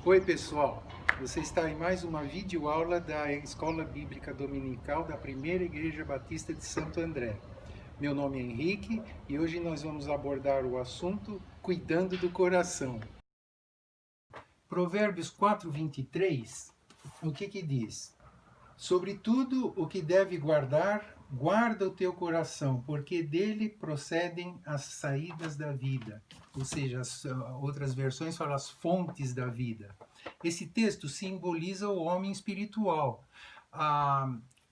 Oi pessoal, você está em mais uma videoaula da Escola Bíblica Dominical da Primeira Igreja Batista de Santo André. Meu nome é Henrique e hoje nós vamos abordar o assunto Cuidando do Coração. Provérbios 4:23, o que diz? Sobretudo o que deve guardar, guarda o teu coração, porque dele procedem as saídas da vida. Ou seja, as outras versões falam as fontes da vida. Esse texto simboliza o homem espiritual.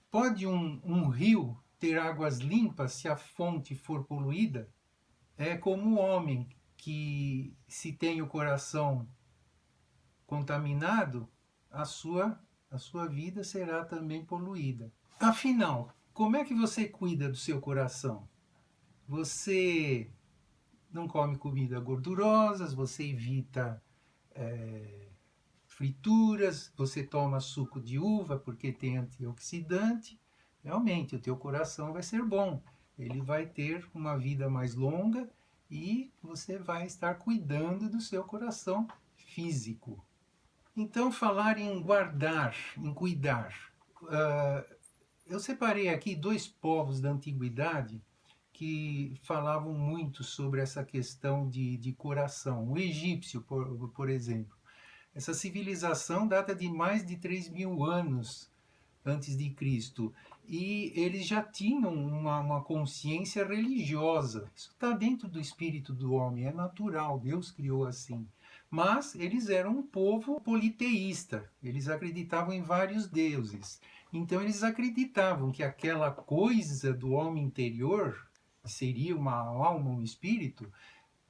Pode um rio ter águas limpas se a fonte for poluída? É como o homem que, se tem o coração contaminado, a sua vida será também poluída. Afinal, como é que você cuida do seu coração? Você não come comida gordurosas, você evita frituras, você toma suco de uva porque tem antioxidante. Realmente, o teu coração vai ser bom. Ele vai ter uma vida mais longa e você vai estar cuidando do seu coração físico. Então, falar em guardar, em cuidar. Eu separei aqui dois povos da antiguidade que falavam muito sobre essa questão de coração. O egípcio, por exemplo. Essa civilização data de mais de 3.000 anos antes de Cristo. E eles já tinham uma consciência religiosa. Isso está dentro do espírito do homem, é natural, Deus criou assim. Mas eles eram um povo politeísta, eles acreditavam em vários deuses. Então eles acreditavam que aquela coisa do homem interior, que seria uma alma, um espírito,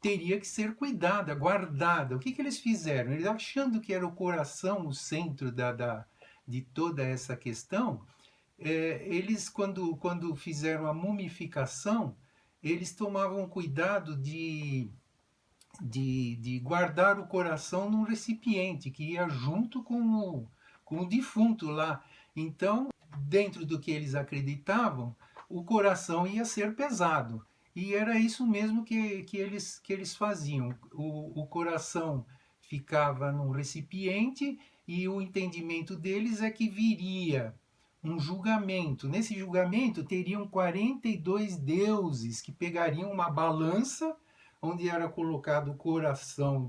teria que ser cuidada, guardada. O que eles fizeram? Eles achando que era o coração o centro de toda essa questão, eles, quando fizeram a mumificação, eles tomavam cuidado de guardar o coração num recipiente que ia junto com o defunto lá. Então, dentro do que eles acreditavam, o coração ia ser pesado. E era isso mesmo que eles faziam. O coração ficava num recipiente e o entendimento deles é que viria um julgamento. Nesse julgamento teriam 42 deuses que pegariam uma balança onde era colocado o coração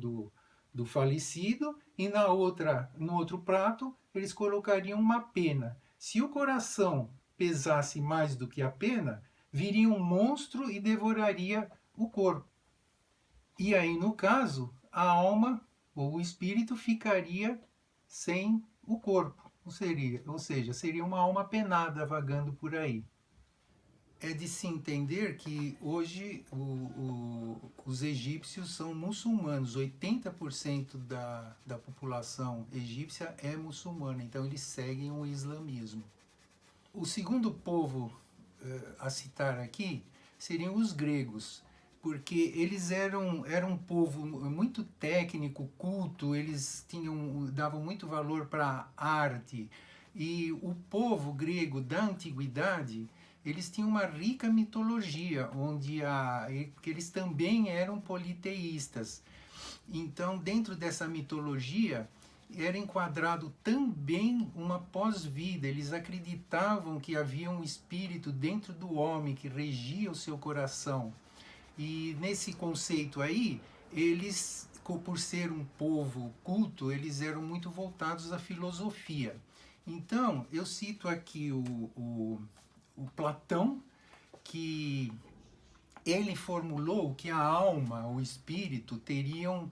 do falecido e no outro prato eles colocariam uma pena. Se o coração pesasse mais do que a pena, viria um monstro e devoraria o corpo. E aí, no caso, a alma ou o espírito ficaria sem o corpo. Ou seja, seria uma alma penada vagando por aí. É de se entender que hoje os egípcios são muçulmanos, 80% da população egípcia é muçulmana, então eles seguem o islamismo. O segundo povo a citar aqui seriam os gregos, porque eles eram um povo muito técnico, culto, eles davam muito valor para a arte. E o povo grego da antiguidade, eles tinham uma rica mitologia, que eles também eram politeístas. Então, dentro dessa mitologia, era enquadrado também uma pós-vida. Eles acreditavam que havia um espírito dentro do homem que regia o seu coração. E nesse conceito aí, eles, por ser um povo culto, eles eram muito voltados à filosofia. Então, eu cito aqui o Platão, que ele formulou que a alma, o espírito, teriam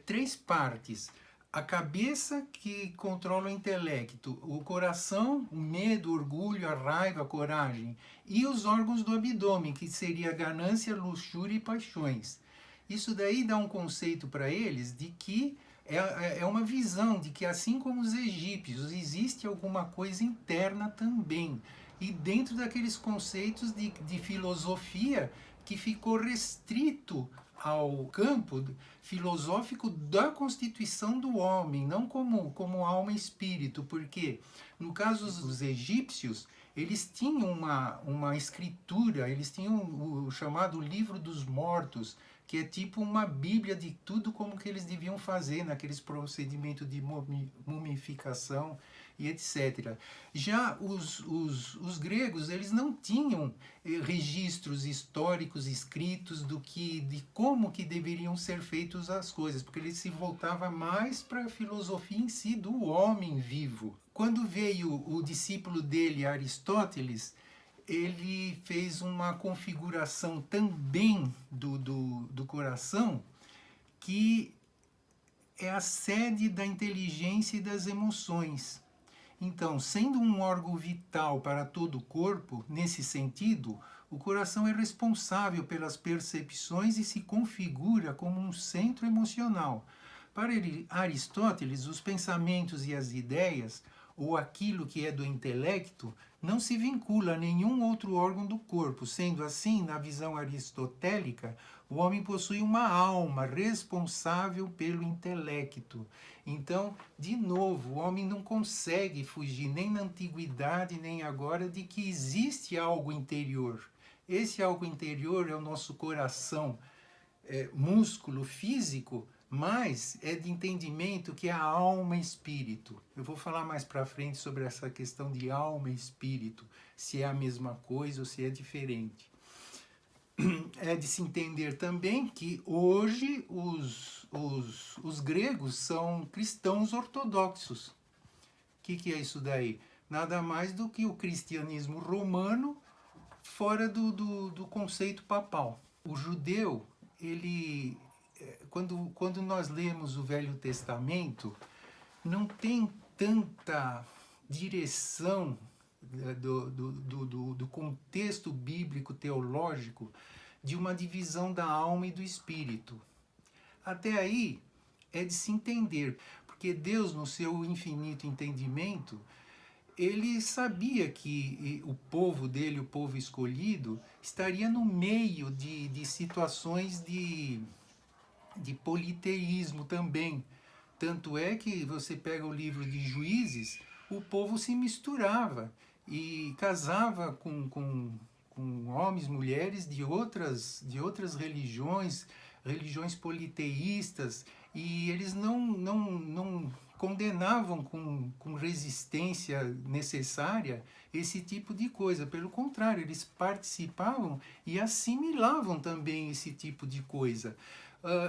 três partes. A cabeça, que controla o intelecto, o coração, o medo, o orgulho, a raiva, a coragem, e os órgãos do abdômen, que seria a ganância, luxúria e paixões. Isso daí dá um conceito para eles de que é uma visão de que, assim como os egípcios, existe alguma coisa interna também. E dentro daqueles conceitos de filosofia que ficou restrito ao campo filosófico da constituição do homem, não como alma e espírito, porque no caso dos egípcios, eles tinham uma escritura, eles tinham o chamado livro dos mortos, que é tipo uma bíblia de tudo como que eles deviam fazer naqueles procedimentos de mumificação e etc. Já os gregos, eles não tinham registros históricos escritos de como que deveriam ser feitas as coisas, porque ele se voltava mais para a filosofia em si do homem vivo. Quando veio o discípulo dele, Aristóteles, ele fez uma configuração também do coração que é a sede da inteligência e das emoções. Então, sendo um órgão vital para todo o corpo, nesse sentido, o coração é responsável pelas percepções e se configura como um centro emocional. Para Aristóteles, os pensamentos e as ideias, ou aquilo que é do intelecto, não se vincula a nenhum outro órgão do corpo. Sendo assim, na visão aristotélica, o homem possui uma alma responsável pelo intelecto. Então, de novo, o homem não consegue fugir nem na antiguidade nem agora de que existe algo interior. Esse algo interior é o nosso coração, músculo físico, mas é de entendimento que é a alma e espírito. Eu vou falar mais para frente sobre essa questão de alma e espírito, se é a mesma coisa ou se é diferente. É de se entender também que hoje os gregos são cristãos ortodoxos. O que é isso daí? Nada mais do que o cristianismo romano fora do conceito papal. O judeu, ele, quando nós lemos o Velho Testamento, não tem tanta direção do contexto bíblico teológico de uma divisão da alma e do espírito. Até aí é de se entender, porque Deus, no seu infinito entendimento, ele sabia que o povo dele, o povo escolhido, estaria no meio de situações de politeísmo também. Tanto é que você pega o livro de Juízes, o povo se misturava e casava com homens, mulheres de outras religiões, religiões politeístas, e eles não condenavam com resistência necessária esse tipo de coisa. Pelo contrário, eles participavam e assimilavam também esse tipo de coisa.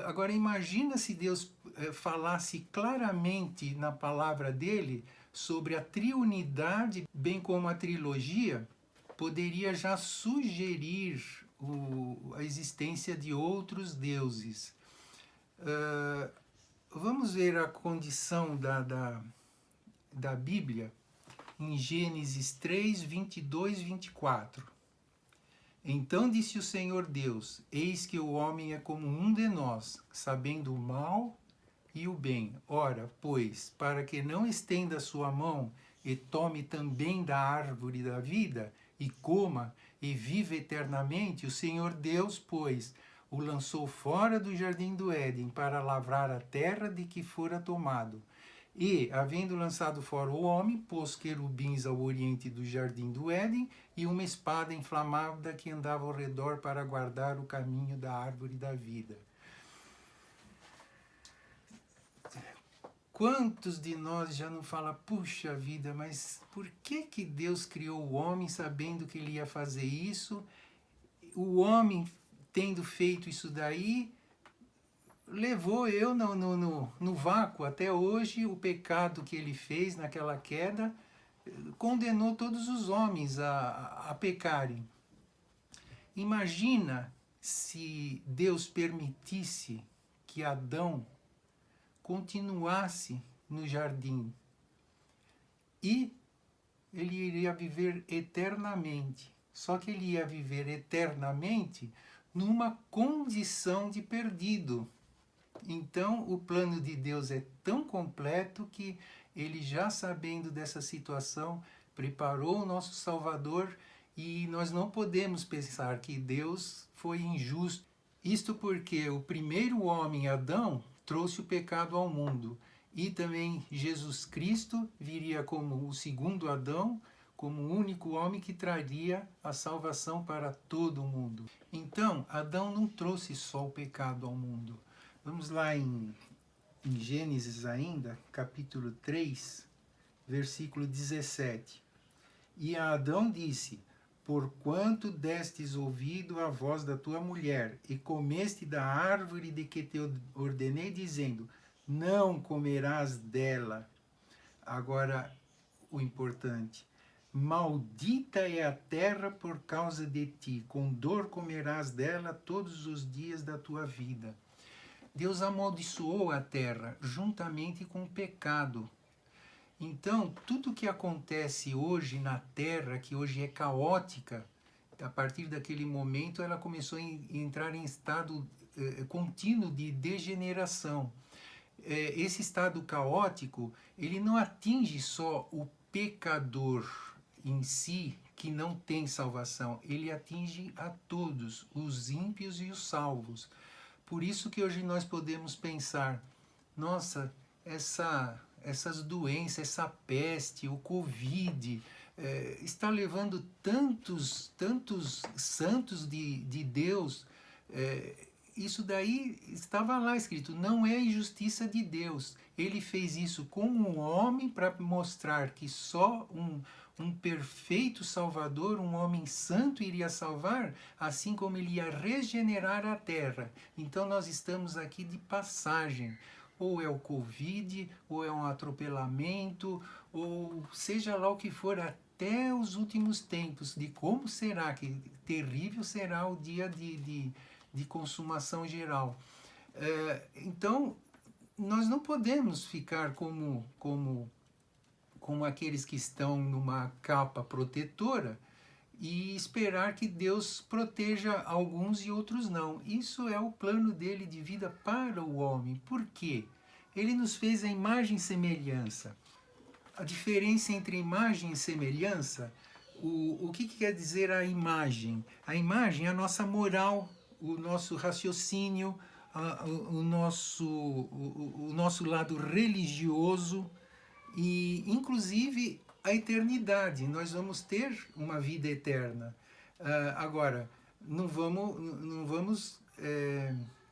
Agora imagina se Deus falasse claramente na palavra dele sobre a triunidade, bem como a trilogia, poderia já sugerir a existência de outros deuses. Vamos ver a condição da Bíblia em Gênesis 3, 22 e 24. Então disse o Senhor Deus: eis que o homem é como um de nós, sabendo o mal e o bem. Ora, pois, para que não estenda a sua mão e tome também da árvore da vida, e coma e viva eternamente, o Senhor Deus, pois, o lançou fora do jardim do Éden para lavrar a terra de que fora tomado. E, havendo lançado fora o homem, pôs querubins ao oriente do jardim do Éden e uma espada inflamada que andava ao redor para guardar o caminho da árvore da vida. Quantos de nós já não falam, puxa vida, mas por que Deus criou o homem sabendo que ele ia fazer isso? O homem, tendo feito isso daí, levou eu no vácuo. Até hoje, o pecado que ele fez naquela queda condenou todos os homens a pecarem. Imagina se Deus permitisse que Adão continuasse no jardim e ele iria viver eternamente. Só que ele ia viver eternamente numa condição de perdido. Então, o plano de Deus é tão completo que ele, já sabendo dessa situação, preparou o nosso Salvador, e nós não podemos pensar que Deus foi injusto. Isto porque o primeiro homem, Adão, trouxe o pecado ao mundo, e também Jesus Cristo viria como o segundo Adão, como o único homem que traria a salvação para todo o mundo. Então, Adão não trouxe só o pecado ao mundo. Vamos lá em Gênesis ainda, capítulo 3, versículo 17. E a Adão disse: porquanto destes ouvido à voz da tua mulher, e comeste da árvore de que te ordenei, dizendo, não comerás dela. Agora, o importante, maldita é a terra por causa de ti, com dor comerás dela todos os dias da tua vida. Deus amaldiçoou a terra juntamente com o pecado. Então, tudo que acontece hoje na Terra, que hoje é caótica, a partir daquele momento ela começou a entrar em estado contínuo de degeneração. Esse estado caótico, ele não atinge só o pecador em si, que não tem salvação, ele atinge a todos, os ímpios e os salvos. Por isso que hoje nós podemos pensar, nossa, essas doenças, essa peste, o Covid, está levando tantos santos de Deus. Isso daí estava lá escrito, não é a injustiça de Deus. Ele fez isso com um homem para mostrar que só um perfeito Salvador, um homem santo iria salvar, assim como ele ia regenerar a terra. Então nós estamos aqui de passagem. Ou é o Covid, ou é um atropelamento, ou seja lá o que for, até os últimos tempos, de como será, que terrível será o dia de consumação geral. Então, nós não podemos ficar como aqueles que estão numa capa protetora e esperar que Deus proteja alguns e outros não. Isso é o plano dele de vida para o homem. Por quê? Ele nos fez a imagem e semelhança. A diferença entre imagem e semelhança, o que quer dizer a imagem? A imagem é a nossa moral, o nosso raciocínio, o nosso lado religioso e, inclusive, a eternidade. Nós vamos ter uma vida eterna. Agora, não vamos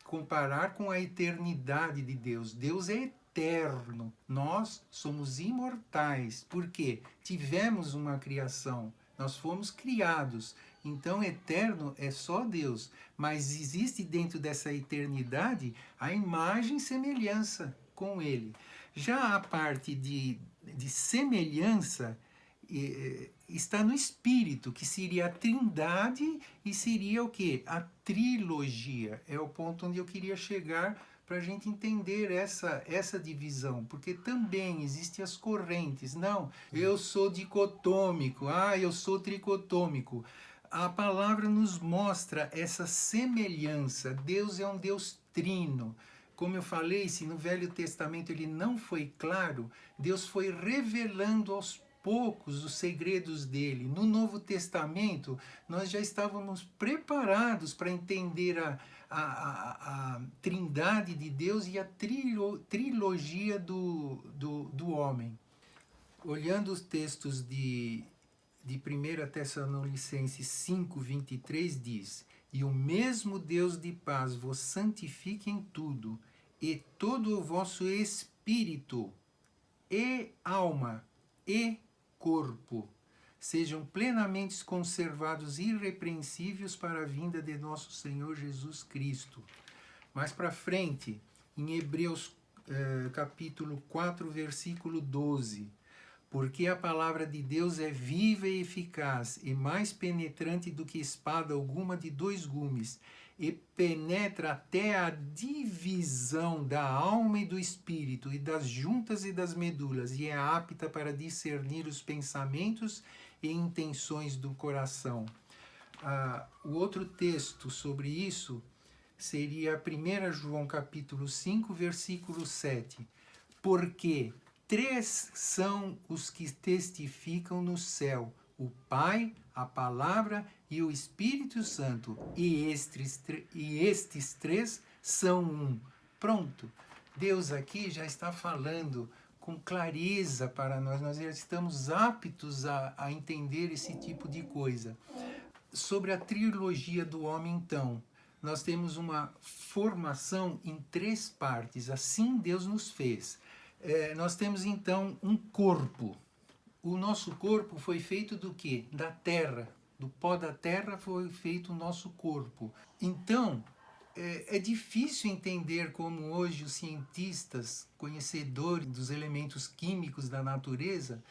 comparar com a eternidade de Deus. Deus é eterno. Nós somos imortais. Por quê? Tivemos uma criação. Nós fomos criados. Então, eterno é só Deus. Mas existe dentro dessa eternidade a imagem e semelhança com Ele. Já a parte de semelhança está no Espírito, que seria a Trindade e seria o quê? A trilogia. É o ponto onde eu queria chegar para a gente entender essa divisão, porque também existem as correntes. Não, eu sou dicotômico, eu sou tricotômico. A palavra nos mostra essa semelhança. Deus é um Deus trino. Como eu falei, se no Velho Testamento ele não foi claro, Deus foi revelando aos poucos os segredos dele. No Novo Testamento, nós já estávamos preparados para entender a trindade de Deus e a trilogia do homem. Olhando os textos de 1 Tessalonicenses 5:23 diz: e o mesmo Deus de paz vos santifique em tudo, e todo o vosso espírito, e alma, e corpo sejam plenamente conservados irrepreensíveis para a vinda de nosso Senhor Jesus Cristo. Mais para frente, em Hebreus capítulo 4, versículo 12, porque a palavra de Deus é viva e eficaz, e mais penetrante do que espada alguma de dois gumes, e penetra até a divisão da alma e do espírito, e das juntas e das medulas, e é apta para discernir os pensamentos e intenções do coração. O outro texto sobre isso seria 1 João capítulo 5, versículo 7. Porque 3 são os que testificam no céu, o Pai, a Palavra e o Espírito Santo, e estes 3 são um. Pronto, Deus aqui já está falando com clareza para nós, nós já estamos aptos a entender esse tipo de coisa. Sobre a trilogia do homem, então, nós temos uma formação em 3 partes, assim Deus nos fez. Nós temos então um corpo. O nosso corpo foi feito do quê? Da terra. Do pó da terra foi feito o nosso corpo. Então, é difícil entender como hoje os cientistas, conhecedores dos elementos químicos da natureza,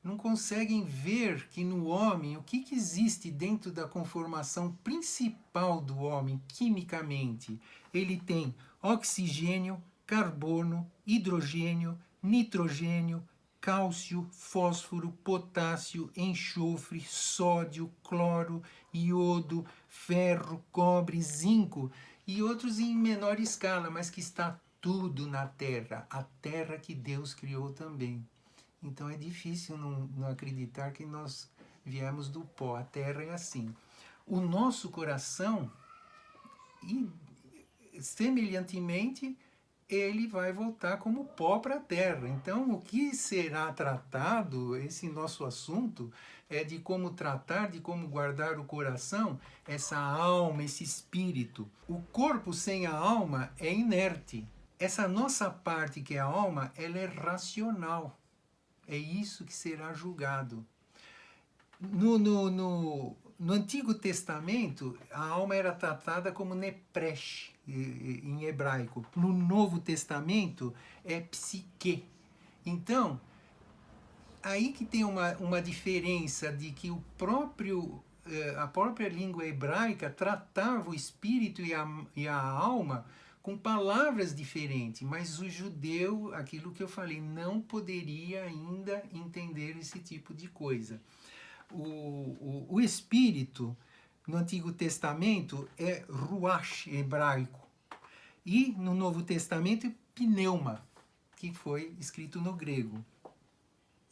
não conseguem ver que no homem, o que existe dentro da conformação principal do homem, quimicamente. Ele tem oxigênio, carbono, hidrogênio, nitrogênio, cálcio, fósforo, potássio, enxofre, sódio, cloro, iodo, ferro, cobre, zinco e outros em menor escala, mas que está tudo na Terra, a Terra que Deus criou também. Então é difícil não acreditar que nós viemos do pó, a Terra é assim. O nosso coração, e semelhantemente, ele vai voltar como pó para a terra. Então, o que será tratado, esse nosso assunto, é de como tratar, de como guardar o coração, essa alma, esse espírito. O corpo sem a alma é inerte. Essa nossa parte, que é a alma, ela é racional. É isso que será julgado. No Antigo Testamento, a alma era tratada como nepresh, em hebraico. No Novo Testamento, é psique. Então, aí que tem uma diferença de que a própria língua hebraica tratava o espírito e a alma com palavras diferentes, mas o judeu, aquilo que eu falei, não poderia ainda entender esse tipo de coisa. O espírito no Antigo Testamento é ruach, hebraico, e no Novo Testamento é pneuma, que foi escrito no grego.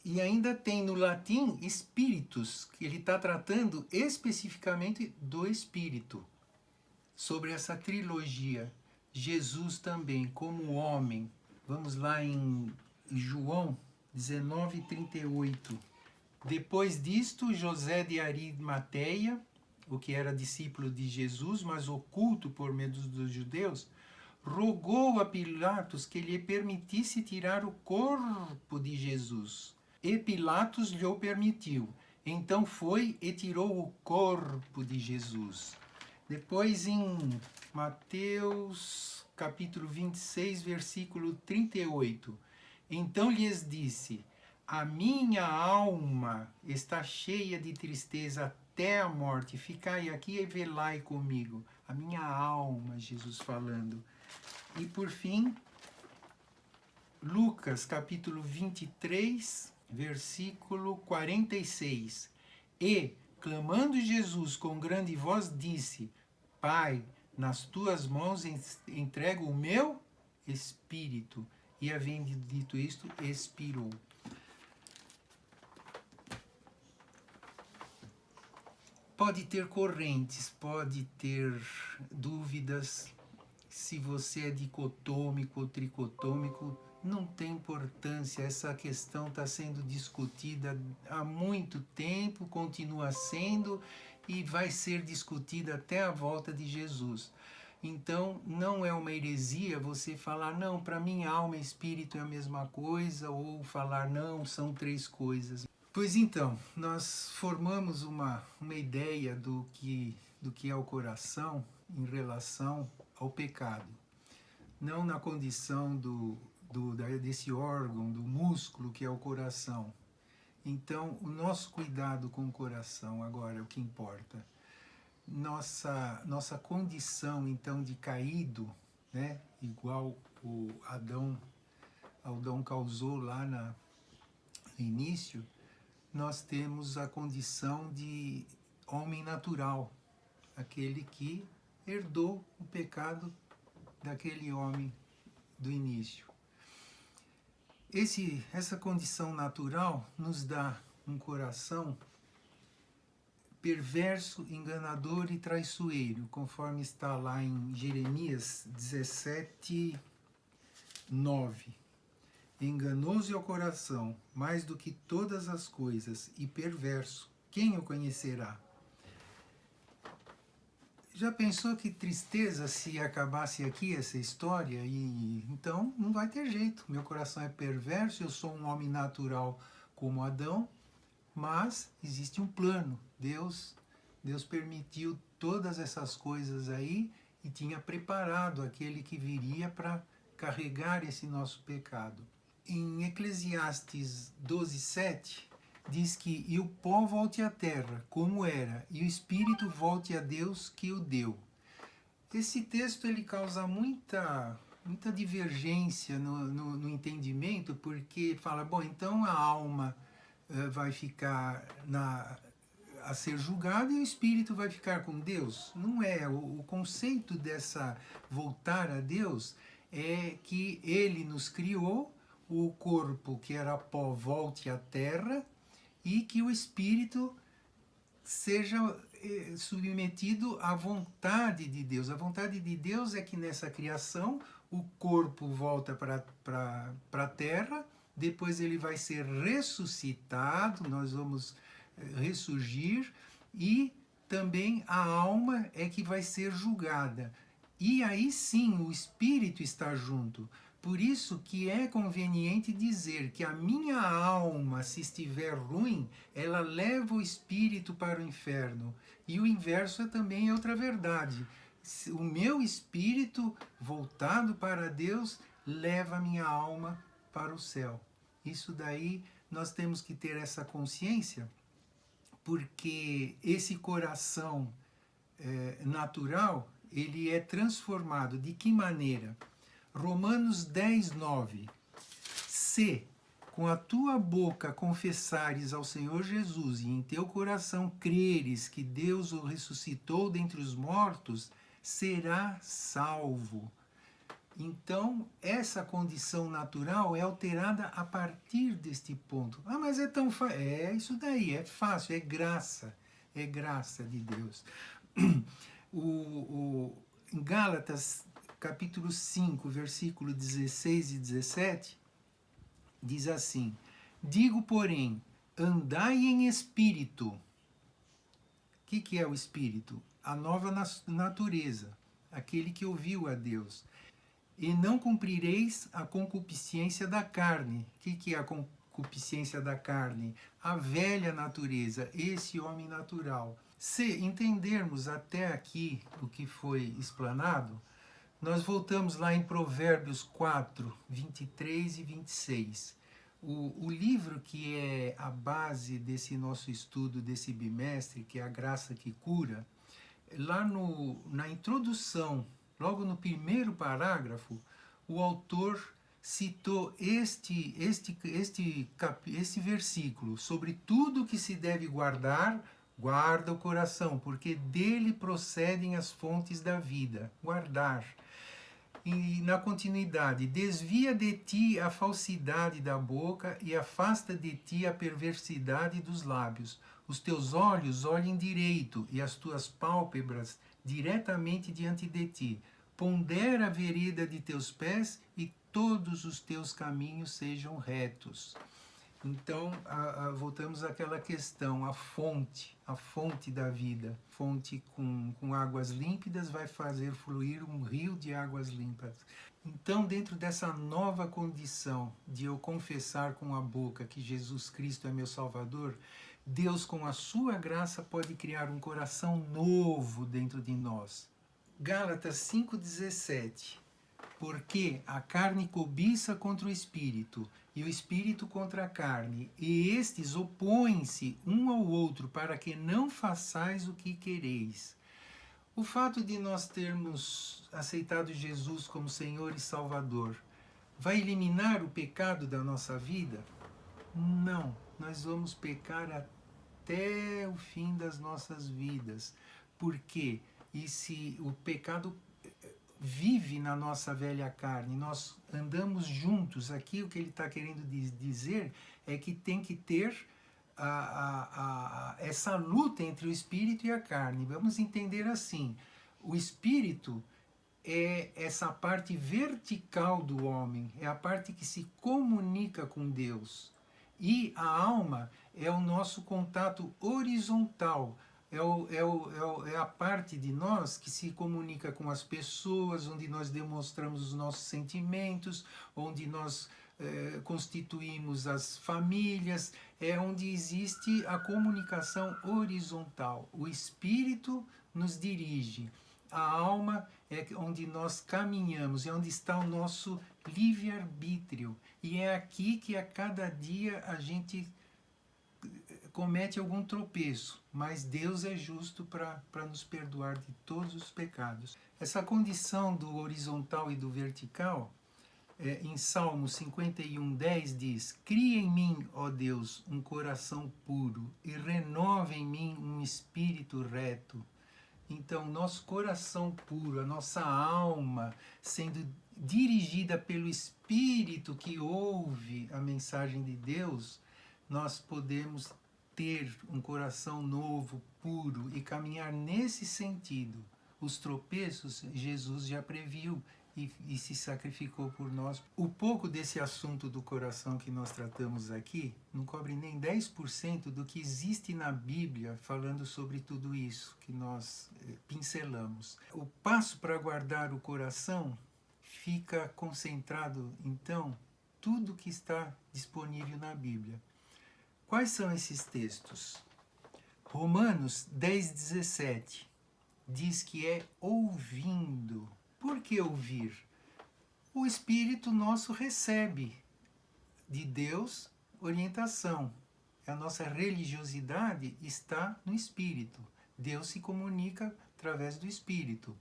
E ainda tem no latim espíritus, que ele está tratando especificamente do espírito. Sobre essa trilogia, Jesus também, como homem. Vamos lá em João 19:38. Depois disto, José de Arimateia, o que era discípulo de Jesus, mas oculto por medo dos judeus, rogou a Pilatos que lhe permitisse tirar o corpo de Jesus. E Pilatos lhe permitiu. Então foi e tirou o corpo de Jesus. Depois em Mateus capítulo 26, versículo 38. Então lhes disse: a minha alma está cheia de tristeza até a morte. Ficai aqui e velai comigo. A minha alma, Jesus falando. E por fim, Lucas capítulo 23, versículo 46. E, clamando Jesus com grande voz, disse: Pai, nas tuas mãos entrego o meu espírito. E, havendo dito isto, expirou. Pode ter correntes, pode ter dúvidas, se você é dicotômico ou tricotômico, não tem importância, essa questão está sendo discutida há muito tempo, continua sendo e vai ser discutida até a volta de Jesus. Então, não é uma heresia você falar, não, para mim alma e espírito é a mesma coisa, ou falar, não, são 3 coisas. Pois então, nós formamos uma ideia do que é o coração em relação ao pecado. Não na condição desse órgão, do músculo que é o coração. Então, o nosso cuidado com o coração agora é o que importa. Nossa condição, então, de caído, né, igual o Adão causou lá no início, nós temos a condição de homem natural, aquele que herdou o pecado daquele homem do início. Essa condição natural nos dá um coração perverso, enganador e traiçoeiro, conforme está lá em Jeremias 17:9. Enganoso é o coração, mais do que todas as coisas, e perverso. Quem o conhecerá? Já pensou que tristeza se acabasse aqui essa história? E então não vai ter jeito. Meu coração é perverso, eu sou um homem natural como Adão, mas existe um plano. Deus permitiu todas essas coisas aí e tinha preparado aquele que viria para carregar esse nosso pecado. Em Eclesiastes 12:7 diz que e o pó volte à terra, como era, e o espírito volte a Deus que o deu. Esse texto ele causa muita divergência no entendimento, porque fala, bom, então a alma vai ficar a ser julgada e o espírito vai ficar com Deus. Não é. O conceito dessa voltar a Deus é que ele nos criou, o corpo que era pó volte à terra e que o espírito seja submetido à vontade de Deus. A vontade de Deus é que nessa criação o corpo volta para a terra, depois ele vai ser ressuscitado, nós vamos ressurgir, e também a alma é que vai ser julgada. E aí sim o espírito está junto. Por isso que é conveniente dizer que a minha alma, se estiver ruim, ela leva o espírito para o inferno. E o inverso também é outra verdade. O meu espírito voltado para Deus leva a minha alma para o céu. Isso daí nós temos que ter essa consciência, porque esse coração natural, ele é transformado. De que maneira? Romanos 10:9. Se com a tua boca confessares ao Senhor Jesus e em teu coração creres que Deus o ressuscitou dentre os mortos, será salvo. Então, essa condição natural é alterada a partir deste ponto. Ah, mas é tão fácil. É isso daí, é fácil, é graça de Deus. Em Gálatas, capítulo 5, versículo 16 e 17, diz assim: digo, porém, andai em espírito. O que é o espírito? A nova natureza, aquele que ouviu a Deus. E não cumprireis a concupiscência da carne. O que é a concupiscência da carne? A velha natureza, esse homem natural. Se entendermos até aqui o que foi explanado, nós voltamos lá em Provérbios 4, 23 e 26. O livro que é a base desse nosso estudo, desse bimestre, que é A Graça que Cura, lá na introdução, logo no primeiro parágrafo, o autor citou este versículo: sobre tudo que se deve guardar, guarda o coração, porque dele procedem as fontes da vida. Guardar. E na continuidade, desvia de ti a falsidade da boca e afasta de ti a perversidade dos lábios. Os teus olhos olhem direito e as tuas pálpebras diretamente diante de ti. Pondera a vereda de teus pés e todos os teus caminhos sejam retos. Então, voltamos àquela questão, a fonte da vida. Fonte com águas límpidas vai fazer fluir um rio de águas limpas. Então, dentro dessa nova condição de eu confessar com a boca que Jesus Cristo é meu Salvador, Deus, com a sua graça, pode criar um coração novo dentro de nós. Gálatas 5,17. Porque a carne cobiça contra o espírito, e o espírito contra a carne, e estes opõem-se um ao outro, para que não façais o que quereis. O fato de nós termos aceitado Jesus como Senhor e Salvador vai eliminar o pecado da nossa vida? Não, nós vamos pecar até o fim das nossas vidas. Por quê? E se o pecado vive na nossa velha carne, nós andamos juntos. Aqui o que ele está querendo dizer é que tem que ter essa luta entre o espírito e a carne. Vamos entender assim: o espírito é essa parte vertical do homem, é a parte que se comunica com Deus. E a alma é o nosso contato horizontal, é a parte de nós que se comunica com as pessoas, onde nós demonstramos os nossos sentimentos, onde nós constituímos as famílias, é onde existe a comunicação horizontal. O espírito nos dirige, a alma é onde nós caminhamos, é onde está o nosso livre-arbítrio. E é aqui que a cada dia a gente comete algum tropeço, mas Deus é justo para nos perdoar de todos os pecados. Essa condição do horizontal e do vertical, em Salmo 51:10 diz: Cria em mim, ó Deus, um coração puro e renova em mim um espírito reto. Então, nosso coração puro, a nossa alma sendo dirigida pelo Espírito que ouve a mensagem de Deus, nós podemos ter um coração novo, puro e caminhar nesse sentido. Os tropeços Jesus já previu e se sacrificou por nós. O pouco desse assunto do coração que nós tratamos aqui não cobre nem 10% do que existe na Bíblia falando sobre tudo isso que nós pincelamos. O passo para guardar o coração fica concentrado, então, tudo que está disponível na Bíblia. Quais são esses textos? Romanos 10:17 diz que é ouvindo. Por que ouvir? O Espírito nosso recebe de Deus orientação. A nossa religiosidade está no Espírito. Deus se comunica através do Espírito,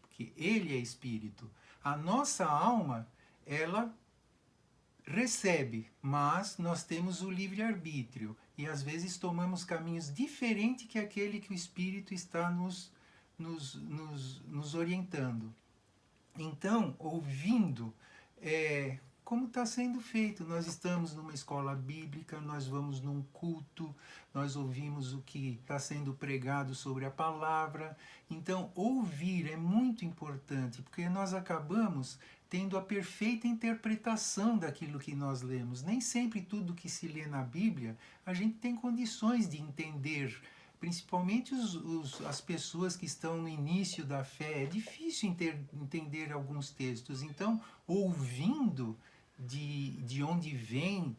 porque Ele é Espírito. A nossa alma, ela recebe, mas nós temos o livre-arbítrio e às vezes tomamos caminhos diferentes que aquele que o Espírito está nos orientando. Então, ouvindo, como está sendo feito. Nós estamos numa escola bíblica, nós vamos num culto, nós ouvimos o que está sendo pregado sobre a palavra. Então, ouvir é muito importante, porque nós acabamos tendo a perfeita interpretação daquilo que nós lemos. Nem sempre tudo que se lê na Bíblia a gente tem condições de entender, principalmente as pessoas que estão no início da fé. É difícil entender alguns textos. Então, ouvindo de onde vem,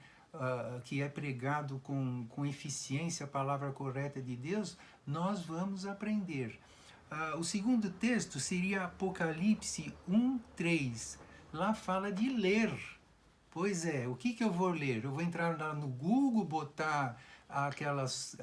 que é pregado com eficiência a palavra correta de Deus, nós vamos aprender. O segundo texto seria Apocalipse 1:3. Lá fala de ler. Pois é, o que eu vou ler? Eu vou entrar lá no Google, botar aquelas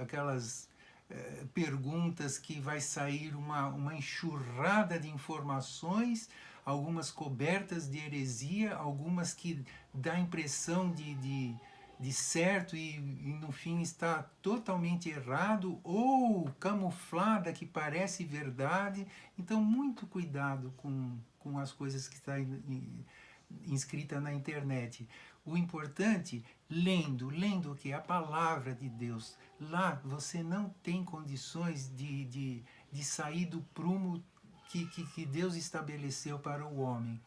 perguntas que vai sair uma enxurrada de informações, algumas cobertas de heresia, algumas que dá a impressão de certo e no fim está totalmente errado, ou camuflada que parece verdade. Então, muito cuidado com as coisas que está inscrita na internet. O importante, lendo o que? A palavra de Deus. Lá você não tem condições de sair do prumo que Deus estabeleceu para o homem.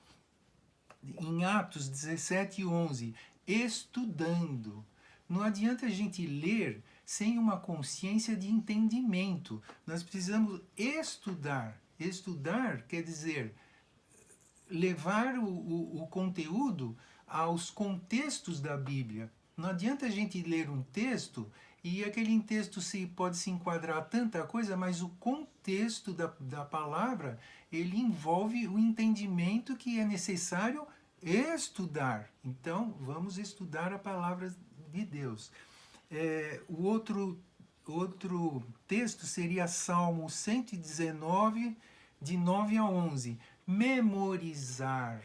Em Atos 17:11, estudando. Não adianta a gente ler sem uma consciência de entendimento. Nós precisamos estudar. Estudar quer dizer levar o conteúdo aos contextos da Bíblia. Não adianta a gente ler um texto e aquele texto pode se enquadrar a tanta coisa, mas o contexto da palavra, ele envolve o entendimento que é necessário estudar. Então, vamos estudar a palavra de Deus. O outro texto seria Salmo 119, de 9-11. Memorizar,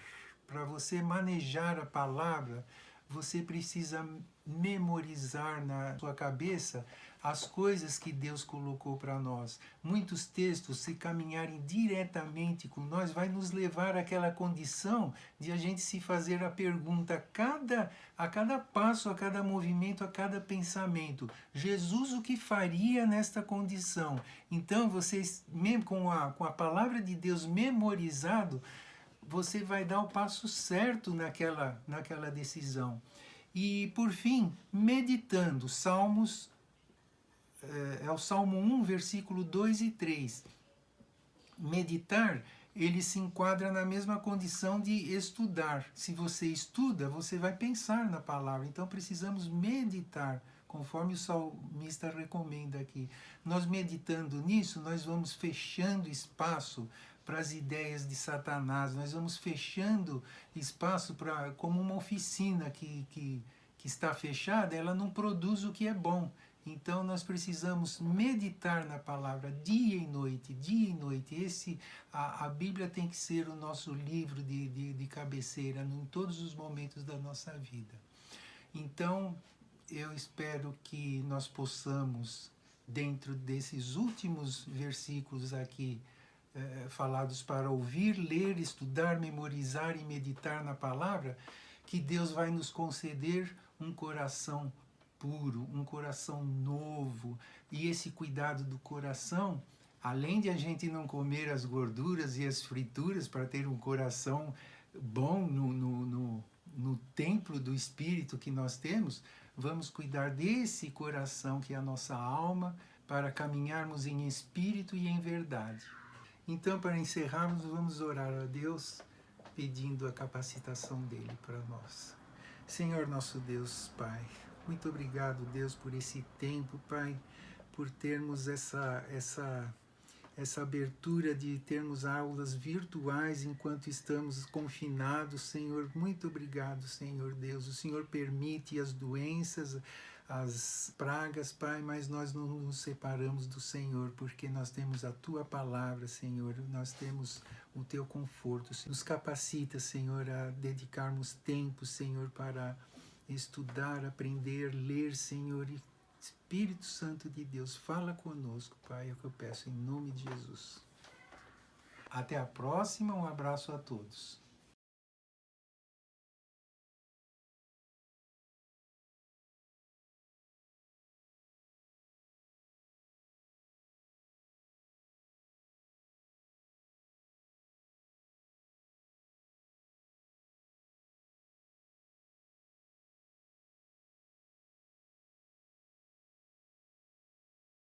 para você manejar a palavra, você precisa memorizar na sua cabeça as coisas que Deus colocou para nós. Muitos textos, se caminharem diretamente com nós, vai nos levar àquela condição de a gente se fazer a pergunta a cada passo, a cada movimento, a cada pensamento: Jesus, o que faria nesta condição? Então, vocês, mesmo com a palavra de Deus memorizado, você vai dar o passo certo naquela decisão. E, por fim, meditando. Salmos, é o Salmo 1, versículo 2 e 3. Meditar, ele se enquadra na mesma condição de estudar. Se você estuda, você vai pensar na palavra. Então, precisamos meditar, conforme o salmista recomenda aqui. Nós meditando nisso, nós vamos fechando espaço para as ideias de Satanás, nós vamos fechando espaço para, como uma oficina que está fechada, ela não produz o que é bom. Então nós precisamos meditar na palavra dia e noite, dia e noite. A Bíblia tem que ser o nosso livro de cabeceira em todos os momentos da nossa vida. Então eu espero que nós possamos, dentro desses últimos versículos aqui, falados para ouvir, ler, estudar, memorizar e meditar na palavra, que Deus vai nos conceder um coração puro, um coração novo. E esse cuidado do coração, além de a gente não comer as gorduras e as frituras para ter um coração bom no templo do Espírito que nós temos, vamos cuidar desse coração que é a nossa alma, para caminharmos em espírito e em verdade. Então, para encerrarmos, vamos orar a Deus, pedindo a capacitação dele para nós. Senhor nosso Deus, Pai, muito obrigado, Deus, por esse tempo, Pai, por termos essa abertura de termos aulas virtuais enquanto estamos confinados. Senhor, muito obrigado, Senhor Deus. O Senhor permite as doenças, as pragas, Pai, mas nós não nos separamos do Senhor, porque nós temos a Tua palavra, Senhor, nós temos o Teu conforto. Nos capacita, Senhor, a dedicarmos tempo, Senhor, para estudar, aprender, ler, Senhor, e Espírito Santo de Deus, fala conosco, Pai, é o que eu peço em nome de Jesus. Até a próxima, um abraço a todos.